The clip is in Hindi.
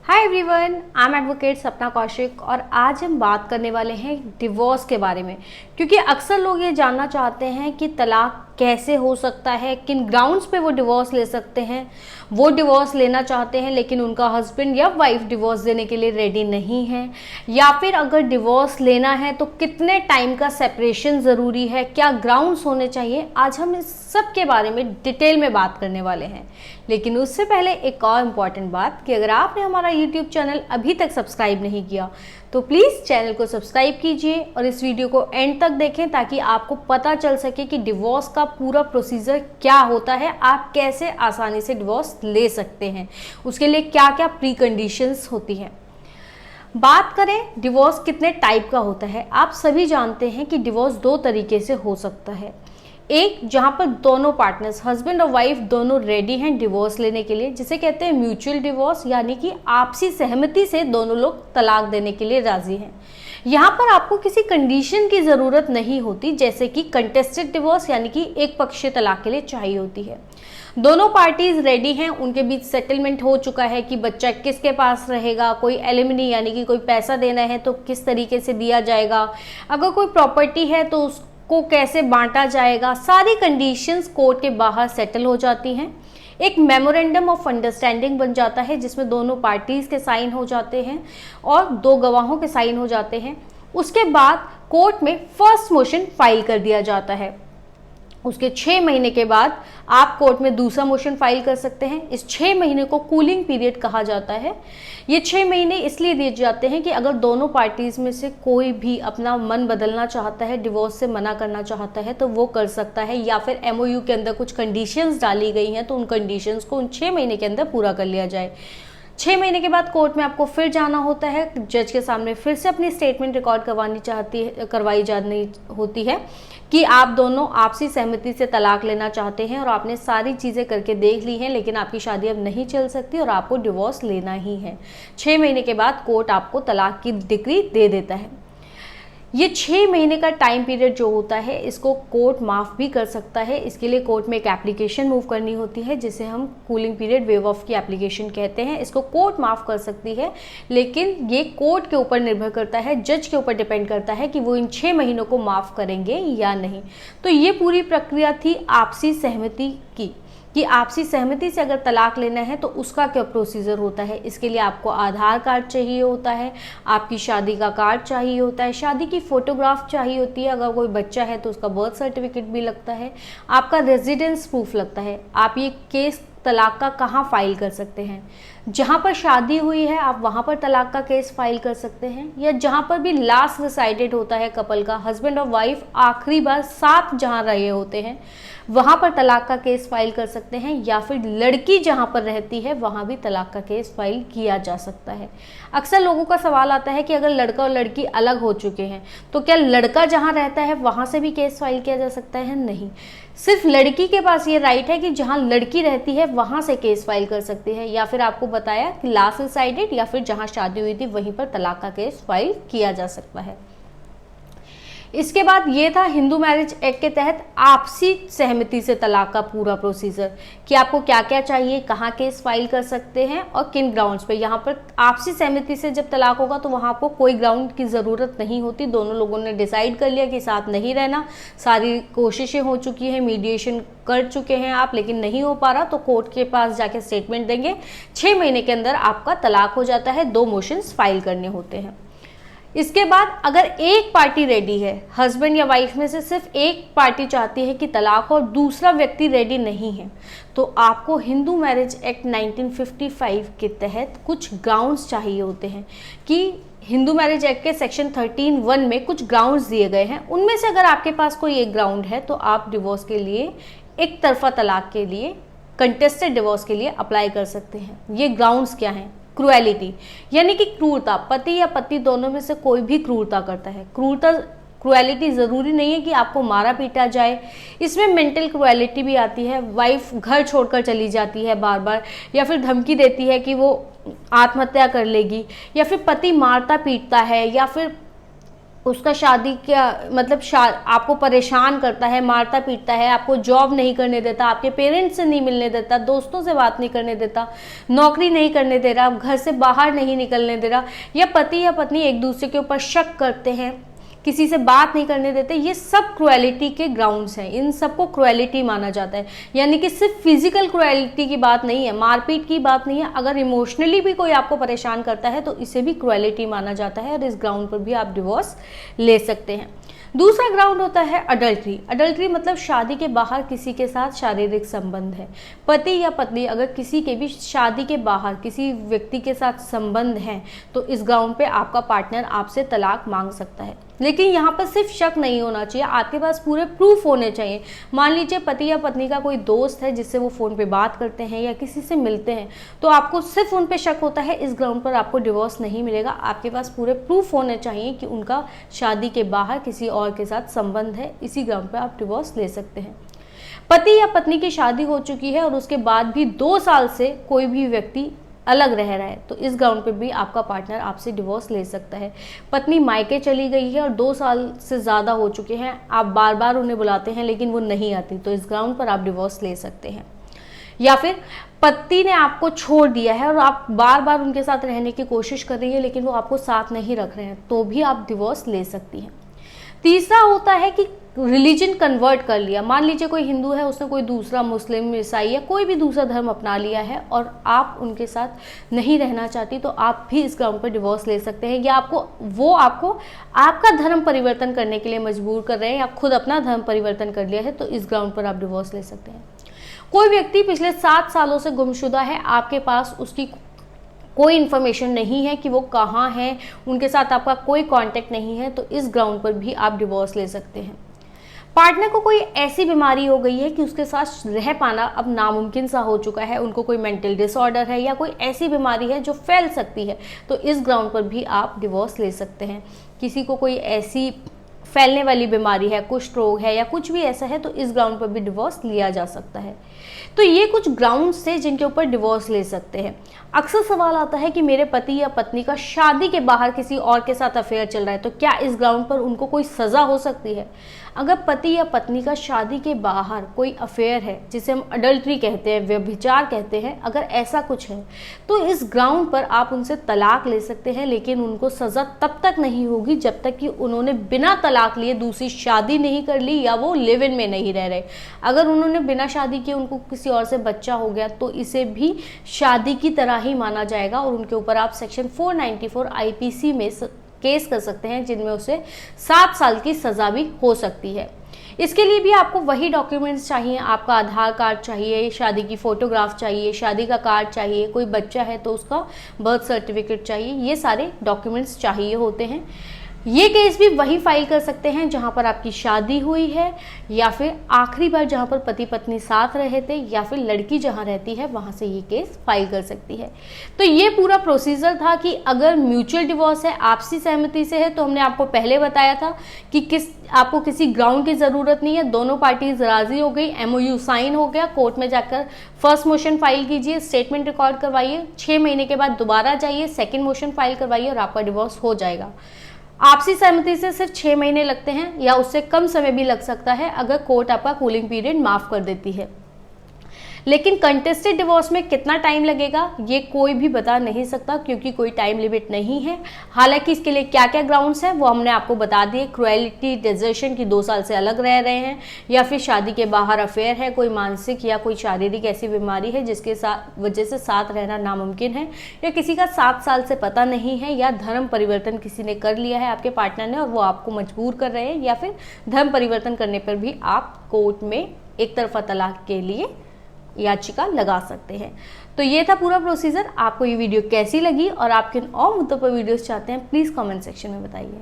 Hi everyone, I am advocate सपना कौशिक और आज हम बात करने वाले हैं डिवोर्स के बारे में। क्योंकि अक्सर लोग ये जानना चाहते हैं कि तलाक कैसे हो सकता है, किन ग्राउंड्स पे वो डिवोर्स ले सकते हैं। वो डिवोर्स लेना चाहते हैं लेकिन उनका हस्बैंड या वाइफ डिवोर्स देने के लिए रेडी नहीं है, या फिर अगर डिवोर्स लेना है तो कितने टाइम का सेपरेशन ज़रूरी है, क्या ग्राउंड्स होने चाहिए। आज हम इस सब के बारे में डिटेल में बात करने वाले हैं। लेकिन उससे पहले एक और इम्पॉर्टेंट बात कि अगर आपने हमारा YouTube चैनल अभी तक सब्सक्राइब नहीं किया तो प्लीज़ चैनल को सब्सक्राइब कीजिए और इस वीडियो को एंड तक देखें ताकि आपको पता चल सके कि डिवोर्स का पूरा प्रोसीजर क्या होता है, आप कैसे आसानी से डिवोर्स ले सकते हैं, उसके लिए क्या क्या प्री कंडीशंस होती हैं। बात करें डिवोर्स कितने टाइप का होता है, आप सभी जानते हैं कि डिवोर्स दो तरीके से हो सकता है। एक जहां पर दोनों पार्टनर्स हस्बैंड और वाइफ दोनों रेडी हैं डिवोर्स लेने के लिए, जिसे कहते हैं म्यूचुअल डिवोर्स, यानी कि आपसी सहमति से दोनों लोग तलाक देने के लिए राजी हैं। यहाँ पर आपको किसी कंडीशन की ज़रूरत नहीं होती, जैसे कि कंटेस्टेड डिवोर्स यानी कि एक पक्षीय तलाक के लिए चाहिए होती है। दोनों पार्टीज रेडी हैं, उनके बीच सेटलमेंट हो चुका है कि बच्चा किसके पास रहेगा, कोई एलिमनी यानी कि कोई पैसा देना है तो किस तरीके से दिया जाएगा, अगर कोई प्रॉपर्टी है तो उसको कैसे बांटा जाएगा, सारी कंडीशंस कोर्ट के बाहर सेटल हो जाती हैं। एक मेमोरेंडम ऑफ अंडरस्टैंडिंग बन जाता है जिसमें दोनों पार्टीज के साइन हो जाते हैं और दो गवाहों के साइन हो जाते हैं। उसके बाद कोर्ट में फर्स्ट मोशन फाइल कर दिया जाता है। उसके 6 महीने के बाद आप कोर्ट में दूसरा मोशन फाइल कर सकते हैं। इस 6 महीने को कूलिंग पीरियड कहा जाता है। ये 6 महीने इसलिए दिए जाते हैं कि अगर दोनों पार्टीज में से कोई भी अपना मन बदलना चाहता है, डिवोर्स से मना करना चाहता है तो वो कर सकता है, या फिर MOU के अंदर कुछ कंडीशंस डाली गई हैं तो उन कंडीशंस को उन 6 महीने के अंदर पूरा कर लिया जाए। 6 महीने के बाद कोर्ट में आपको फिर जाना होता है, जज के सामने फिर से अपनी स्टेटमेंट रिकॉर्ड करवाई जानी होती है कि आप दोनों आपसी सहमति से तलाक लेना चाहते हैं और आपने सारी चीज़ें करके देख ली हैं, लेकिन आपकी शादी अब नहीं चल सकती और आपको डिवोर्स लेना ही है। 6 महीने के बाद कोर्ट आपको तलाक की डिक्री दे देता है। ये 6 महीने का टाइम पीरियड जो होता है इसको कोर्ट माफ़ भी कर सकता है। इसके लिए कोर्ट में एक एप्लीकेशन मूव करनी होती है जिसे हम कूलिंग पीरियड वेव ऑफ की एप्लीकेशन कहते हैं। इसको कोर्ट माफ़ कर सकती है, लेकिन ये कोर्ट के ऊपर निर्भर करता है, जज के ऊपर डिपेंड करता है कि वो इन 6 महीनों को माफ़ करेंगे या नहीं। तो ये पूरी प्रक्रिया थी आपसी सहमति की, कि आपसी सहमति से अगर तलाक लेना है तो उसका क्या प्रोसीजर होता है। इसके लिए आपको आधार कार्ड चाहिए होता है, आपकी शादी का कार्ड चाहिए होता है, शादी की फ़ोटोग्राफ चाहिए होती है, अगर कोई बच्चा है तो उसका बर्थ सर्टिफिकेट भी लगता है, आपका रेजिडेंस प्रूफ लगता है। आप ये केस तलाक का कहाँ फाइल कर सकते हैं, जहाँ पर शादी हुई है आप वहाँ पर तलाक का केस फाइल कर सकते हैं, या जहाँ पर भी लास्ट रिसाइडेड होता है कपल का, हस्बैंड और वाइफ आखिरी बार साथ जहाँ रहे होते हैं वहाँ पर तलाक का केस फाइल कर सकते हैं, या फिर लड़की जहाँ पर रहती है वहाँ भी तलाक का केस फाइल किया जा सकता है। अक्सर लोगों का सवाल आता है कि अगर लड़का और लड़की अलग हो चुके हैं तो क्या लड़का जहाँ रहता है वहाँ से भी केस फाइल किया जा सकता है? नहीं, सिर्फ लड़की के पास ये राइट है कि जहाँ लड़की रहती है वहाँ से केस फाइल कर सकती है, या फिर आपको बताया कि लास्ट रिसाइडेड या फिर जहाँ शादी हुई थी वहीं पर तलाक का केस फाइल किया जा सकता है। इसके बाद ये था हिंदू मैरिज एक्ट के तहत आपसी सहमति से तलाक का पूरा प्रोसीजर, कि आपको क्या क्या चाहिए, कहाँ केस फाइल कर सकते हैं और किन ग्राउंड्स पे। यहाँ पर आपसी सहमति से जब तलाक होगा तो वहाँ पर कोई ग्राउंड की ज़रूरत नहीं होती, दोनों लोगों ने डिसाइड कर लिया कि साथ नहीं रहना, सारी कोशिशें हो चुकी हैं, मीडिएशन कर चुके हैं आप, लेकिन नहीं हो पा रहा तो कोर्ट के पास जाके स्टेटमेंट देंगे। 6 महीने के अंदर आपका तलाक हो जाता है, 2 मोशंस फाइल करने होते हैं। इसके बाद अगर एक पार्टी रेडी है, हस्बैंड या वाइफ में से सिर्फ एक पार्टी चाहती है कि तलाक हो और दूसरा व्यक्ति रेडी नहीं है, तो आपको हिंदू मैरिज एक्ट 1955 के तहत कुछ ग्राउंड्स चाहिए होते हैं। कि हिंदू मैरिज एक्ट के सेक्शन 13(1) में कुछ ग्राउंड्स दिए गए हैं, उनमें से अगर आपके पास कोई एक ग्राउंड है तो आप डिवोर्स के लिए, एक तरफा तलाक के लिए, कंटेस्टेड डिवोर्स के लिए अप्लाई कर सकते हैं। ये ग्राउंड्स क्या हैं? क्रूएलिटी यानी कि क्रूरता, पति या पत्नी दोनों में से कोई भी क्रूरता करता है। क्रूएलिटी ज़रूरी नहीं है कि आपको मारा पीटा जाए, इसमें मेंटल क्रूएलिटी भी आती है। वाइफ घर छोड़कर चली जाती है बार बार, या फिर धमकी देती है कि वो आत्महत्या कर लेगी, या फिर पति मारता पीटता है, या फिर उसका शादी क्या मतलब आपको परेशान करता है, मारता पीटता है, आपको जॉब नहीं करने देता, आपके पेरेंट्स से नहीं मिलने देता, दोस्तों से बात नहीं करने देता, नौकरी नहीं करने दे रहा, घर से बाहर नहीं निकलने दे रहा, या पति या पत्नी एक दूसरे के ऊपर शक करते हैं, किसी से बात नहीं करने देते, ये सब क्रुएलिटी के ग्राउंड्स हैं। इन सबको क्रुएलिटी माना जाता है। यानी कि सिर्फ फिजिकल क्रुएलिटी की बात नहीं है, मारपीट की बात नहीं है, अगर इमोशनली भी कोई आपको परेशान करता है तो इसे भी क्रुएलिटी माना जाता है और इस ग्राउंड पर भी आप डिवोर्स ले सकते हैं। दूसरा ग्राउंड होता है अडल्ट्री। अडल्ट्री मतलब शादी के बाहर किसी के साथ शारीरिक संबंध है। पति या पत्नी अगर किसी के भी शादी के बाहर किसी व्यक्ति के साथ संबंध है तो इस ग्राउंड पे आपका पार्टनर आपसे तलाक मांग सकता है। लेकिन यहाँ पर सिर्फ शक नहीं होना चाहिए, आपके पास पूरे प्रूफ होने चाहिए। मान लीजिए पति या पत्नी का कोई दोस्त है जिससे वो फ़ोन पे बात करते हैं या किसी से मिलते हैं, तो आपको सिर्फ उन पे शक होता है, इस ग्राउंड पर आपको डिवोर्स नहीं मिलेगा। आपके पास पूरे प्रूफ होने चाहिए कि उनका शादी के बाहर किसी और के साथ संबंध है, इसी ग्राउंड पर आप डिवोर्स ले सकते हैं। पति या पत्नी की शादी हो चुकी है और उसके बाद भी 2 साल से कोई भी व्यक्ति अलग रह रहा है तो इस ग्राउंड पे भी आपका पार्टनर आपसे डिवोर्स ले सकता है। पत्नी मायके चली गई है और 2 साल से ज़्यादा हो चुके हैं, आप बार बार उन्हें बुलाते हैं लेकिन वो नहीं आती, तो इस ग्राउंड पर आप डिवोर्स ले सकते हैं। या फिर पति ने आपको छोड़ दिया है और आप बार बार उनके साथ रहने की कोशिश कर रही है लेकिन वो आपको साथ नहीं रख रहे हैं, तो भी आप डिवोर्स ले सकती हैं। तीसरा होता है कि रिलीजन कन्वर्ट कर लिया। मान लीजिए कोई हिंदू है, उसने कोई दूसरा मुस्लिम, ईसाई या कोई भी दूसरा धर्म अपना लिया है और आप उनके साथ नहीं रहना चाहती, तो आप भी इस ग्राउंड पर डिवोर्स ले सकते हैं। या आपको आपका धर्म परिवर्तन करने के लिए मजबूर कर रहे हैं या खुद अपना धर्म परिवर्तन कर लिया है, तो इस ग्राउंड पर आप डिवोर्स ले सकते हैं। कोई व्यक्ति पिछले 7 सालों से गुमशुदा है, आपके पास उसकी कोई इन्फॉर्मेशन नहीं है कि वो कहाँ है, उनके साथ आपका कोई कांटेक्ट नहीं है, तो इस ग्राउंड पर भी आप डिवोर्स ले सकते हैं। पार्टनर को कोई ऐसी बीमारी हो गई है कि उसके साथ रह पाना अब नामुमकिन सा हो चुका है, उनको कोई मेंटल डिसऑर्डर है या कोई ऐसी बीमारी है जो फैल सकती है, तो इस ग्राउंड पर भी आप डिवोर्स ले सकते हैं। किसी को कोई ऐसी फैलने वाली बीमारी है, कुष्ठ रोग है या कुछ भी ऐसा है, तो इस ग्राउंड पर भी डिवोर्स लिया जा सकता है। तो ये कुछ ग्राउंड्स थे जिनके ऊपर डिवोर्स ले सकते हैं। अक्सर सवाल आता है कि मेरे पति या पत्नी का शादी के बाहर किसी और के साथ अफेयर चल रहा है, तो क्या इस ग्राउंड पर उनको कोई सज़ा हो सकती है? अगर पति या पत्नी का शादी के बाहर कोई अफेयर है, जिसे हम अडल्ट्री कहते हैं, व्यभिचार कहते हैं, अगर ऐसा कुछ है तो इस ग्राउंड पर आप उनसे तलाक ले सकते हैं, लेकिन उनको सज़ा तब तक नहीं होगी जब तक कि उन्होंने बिना तलाक लिए दूसरी शादी नहीं कर ली या वो लिव इन में नहीं रह रहे। अगर उन्होंने बिना शादी किए उनको किसी और से बच्चा हो गया तो इसे भी शादी की तरह ही माना जाएगा और उनके ऊपर आप सेक्शन 494 IPC में केस कर सकते हैं, जिनमें उसे 7 साल की सज़ा भी हो सकती है। इसके लिए भी आपको वही डॉक्यूमेंट्स चाहिए, आपका आधार कार्ड चाहिए, शादी की फ़ोटोग्राफ चाहिए, शादी का कार्ड चाहिए, कोई बच्चा है तो उसका बर्थ सर्टिफिकेट चाहिए, ये सारे डॉक्यूमेंट्स चाहिए होते हैं। ये केस भी वही फाइल कर सकते हैं जहां पर आपकी शादी हुई है या फिर आखिरी बार जहां पर पति पत्नी साथ रहे थे या फिर लड़की जहां रहती है वहां से ये केस फाइल कर सकती है। तो ये पूरा प्रोसीजर था कि अगर म्यूचुअल डिवोर्स है, आपसी सहमति से है, तो हमने आपको पहले बताया था कि आपको किसी ग्राउंड की ज़रूरत नहीं है, दोनों पार्टीज राज़ी हो गई, MOU साइन हो गया, कोर्ट में जाकर फर्स्ट मोशन फाइल कीजिए, स्टेटमेंट रिकॉर्ड करवाइए, 6 महीने के बाद दोबारा जाइए, सेकेंड मोशन फाइल करवाइए और आपका डिवोर्स हो जाएगा। आपसी सहमति से सिर्फ 6 महीने लगते हैं या उससे कम समय भी लग सकता है अगर कोर्ट आपका कूलिंग पीरियड माफ़ कर देती है। लेकिन कंटेस्टेड डिवोर्स में कितना टाइम लगेगा ये कोई भी बता नहीं सकता, क्योंकि कोई टाइम लिमिट नहीं है। हालांकि इसके लिए क्या क्या ग्राउंड्स हैं वो हमने आपको बता दिए। क्रुएलिटी, डेजर्शन की 2 साल से अलग रह रहे हैं, या फिर शादी के बाहर अफेयर है, कोई मानसिक या कोई शारीरिक ऐसी बीमारी है जिसके वजह से साथ रहना नामुमकिन है, या किसी का 7 साल से पता नहीं है, या धर्म परिवर्तन किसी ने कर लिया है आपके पार्टनर ने और वो आपको मजबूर कर रहे हैं, या फिर धर्म परिवर्तन करने पर भी आप कोर्ट में एक तरफा तलाक के लिए याचिका लगा सकते हैं। तो ये था पूरा प्रोसीजर। आपको ये वीडियो कैसी लगी और आप किन और मुद्दों पर वीडियोस चाहते हैं प्लीज़ कमेंट सेक्शन में बताइए।